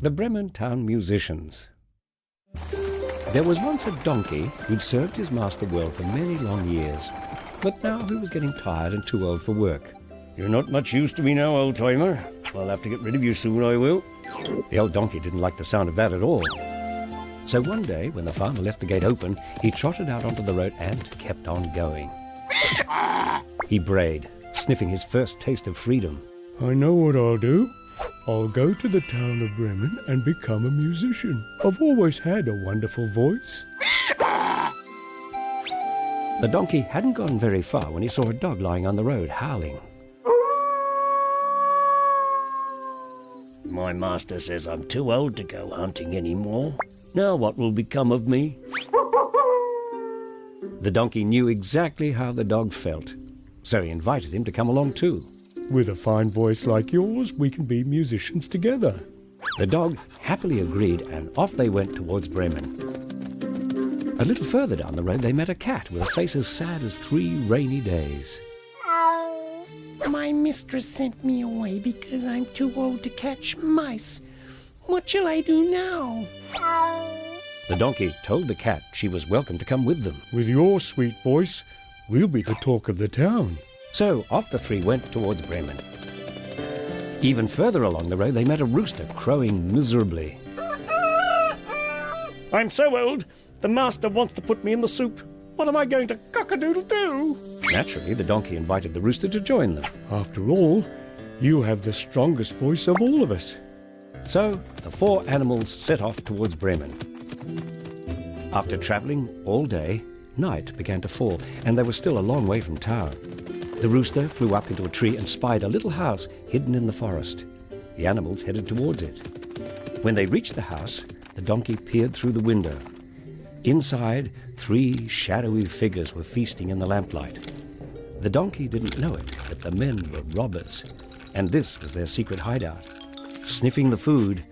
The Bremen town musicians. There was once a donkey who'd served his master well for many long years, but now he was getting tired and too old for work. "You're not much use to me now, old-timer. I'll have to get rid of you soon, I will." The old donkey didn't like the sound of that at all. So one day, when the farmer left the gate open, he trotted out onto the road and kept on going. He brayed, sniffing his first taste of freedom. "I know what I'll do. I'll go to the town of Bremen and become a musician. I've always had a wonderful voice." The donkey hadn't gone very far when he saw a dog lying on the road, howling. "My master says I'm too old to go hunting anymore. Now what will become of me?" The donkey knew exactly how the dog felt, so he invited him to come along too. "With a fine voice like yours, we can be musicians together." The dog happily agreed, and off they went towards Bremen. A little further down the road they met a cat with a face as sad as 3 rainy days. "My mistress sent me away because I'm too old to catch mice. What shall I do now?" The donkey told the cat she was welcome to come with them. "With your sweet voice, we'll be the talk of the town." So off the 3 went towards Bremen. Even further along the road they met a rooster crowing miserably. "I'm so old, the master wants to put me in the soup. What am I going to cock-a-doodle-do?" Naturally, the donkey invited the rooster to join them. "After all, you have the strongest voice of all of us." So the 4 animals set off towards Bremen. After travelling all day, night began to fall, and they were still a long way from town. The rooster flew up into a tree and spied a little house hidden in the forest. The animals headed towards it. When they reached the house, the donkey peered through the window. Inside, 3 shadowy figures were feasting in the lamplight. The donkey didn't know it, but the men were robbers, and this was their secret hideout. Sniffing the food,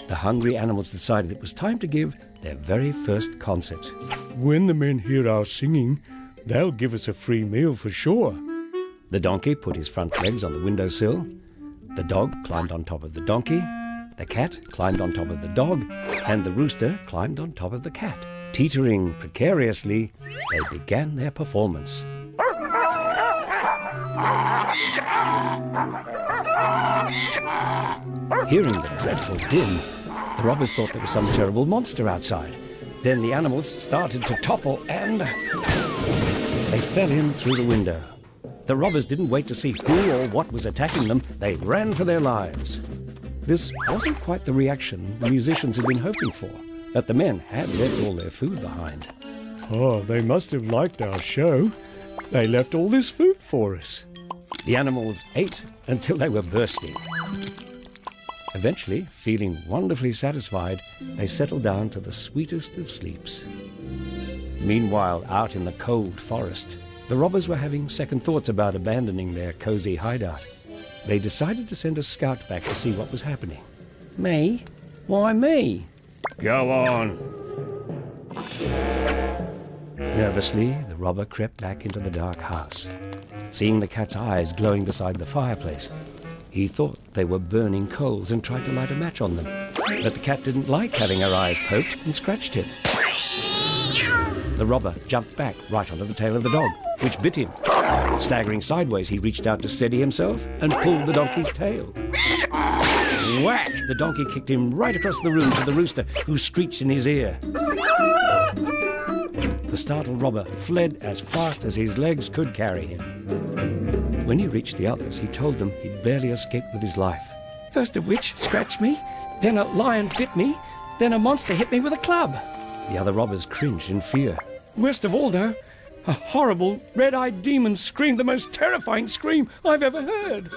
the hungry animals decided it was time to give their very first concert. "When the men hear our singing, they'll give us a free meal for sure." The donkey put his front legs on the windowsill. The dog climbed on top of the donkey. The cat climbed on top of the dog. And the rooster climbed on top of the cat. Teetering precariously, they began their performance. Hearing the dreadful din, the robbers thought there was some terrible monster outside. Then the animals started to topple and they fell in through the window. The robbers didn't wait to see who or what was attacking them. They ran for their lives. This wasn't quite the reaction the musicians had been hoping for, that the men had left all their food behind. "Oh, they must have liked our show. They left all this food for us." The animals ate until they were bursting. Eventually, feeling wonderfully satisfied, they settled down to the sweetest of sleeps. Meanwhile, out in the cold forest, the robbers were having second thoughts about abandoning their cozy hideout. They decided to send a scout back to see what was happening. "Me? Why me?" "Go on." Nervously, the robber crept back into the dark house. Seeing the cat's eyes glowing beside the fireplace, he thought they were burning coals and tried to light a match on them. But the cat didn't like having her eyes poked and scratched him. The robber jumped back right onto the tail of the dog, which bit him. Staggering sideways, he reached out to steady himself and pulled the donkey's tail. Whack! The donkey kicked him right across the room to the rooster, who screeched in his ear. The startled robber fled as fast as his legs could carry him. When he reached the others, he told them he'd barely escaped with his life. "First a witch scratched me, then a lion bit me, then a monster hit me with a club." The other robbers cringed in fear. Worst of all, though, a horrible red-eyed demon screamed the most terrifying scream I've ever heard.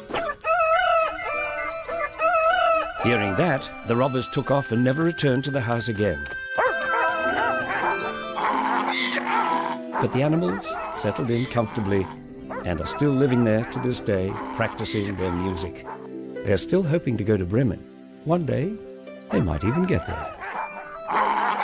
Hearing that, the robbers took off and never returned to the house again. But the animals settled in comfortably and are still living there to this day, practicing their music. They're still hoping to go to Bremen. One day, they might even get there.